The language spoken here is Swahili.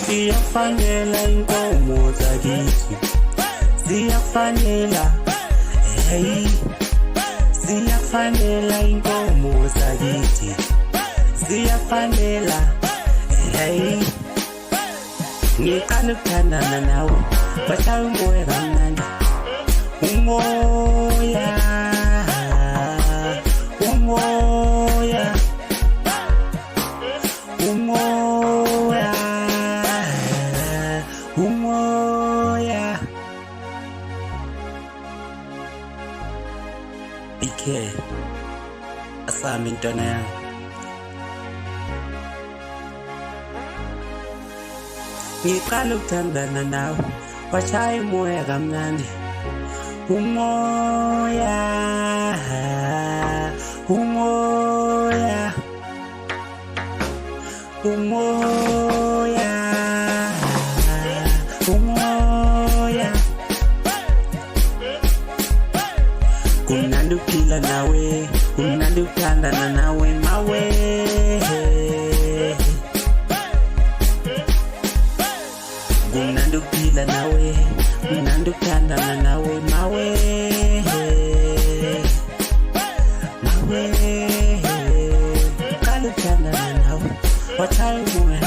Ziyafanela inkomo zakithi, ziyafanela, hey, ziyafanela inkomo zakithi, ziyafanela, hey. Ngiqala ukuthandana nawe, bashaya umoya kamnandi, umoya, umoya, umoya, umoya. BK, asami intwana yami. Ngiqala ukuthandana nawe, bashaya umoya kamnandi, umoya, umoya, umoya, umoya. Kumnandi ukuphila nawe, kumnandi ukuthandana nawe mawe. Kumnandi ukuphila nawe, kumnandi ukuthandana nawe mawe, mawe. Qala ukuthandana nawe, washaya umoya